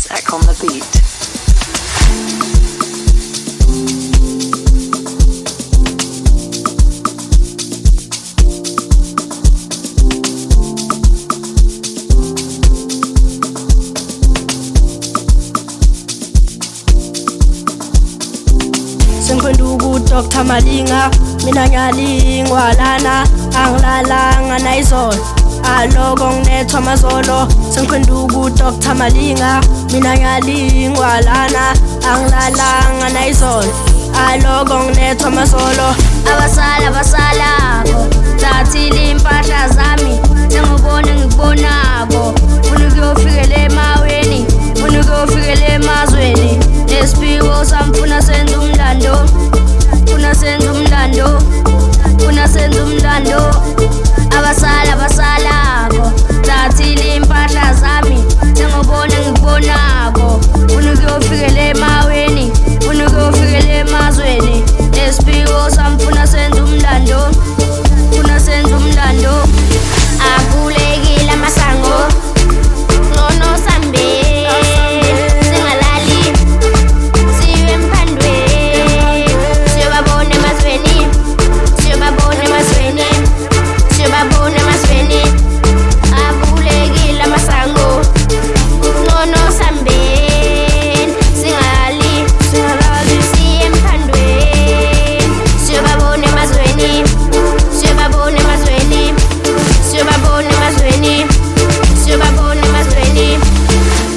Zach on the beat. Sengikhwenduku Dr. Malinga, mina ngiyalingwa lana, angilalanga nayizolo, aloko nginethwa amazolo. Sengikhwenduku Dr. Malinga, mina ngiyalingwa lana, angilalanga nayizolo, aloko nginethwa amazolo. Abasalako thathile impahla zami, sengibone ngikubonako, funa ukuyofikela emaweni, funa ukuyofikela emazweni. Nesiphiwo sami funa senze umlando, funa senze umlando, funa senze umlando. Abasalako thathile impahla zami, sengibone ngikubonako, funa ukuyofikela emaweni, funa ukuyofikela emazweni. Nesiphiwo sami funa senze umlando, funa senze umlando. Avulekile amasango, ngcono sambe, singalali, siwe emphandweni, siyobabona emazweni, siyobabona emazweni, siyobabona emazweni. Avulekile amasango, ngcono sambe, singalali, siye emphandweni, siyobabona emazweni, siyobabona emazweni, siyobabona emazweni, siyobabona emazweni.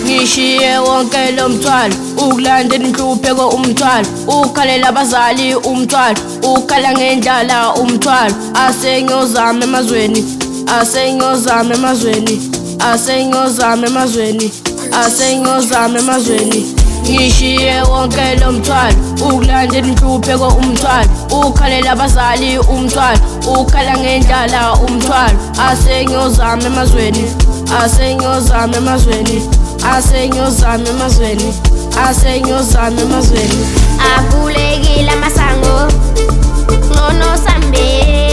Ngishiye wonke lo mthwalo, ukulandela inhlupheko umthwalo, ukhalela abazali umthwalo, ukhala ngendlala umthwalo. Asengiyozama emazweni, asengiyozama emazweni, asengiyozama emazweni, asengiyozama emazweni. Ngishiye wonke lo mthwalo, ukulandela inhlupheko umthwalo, ukhalela abazali umthwalo, ukhala ngendlala umthwalo. Asengiyozama emazweni, asengiyozama emazweni, asengiyozama emazweni, asengiyozama emazweni. Avulekile amasango, ngcono sambe.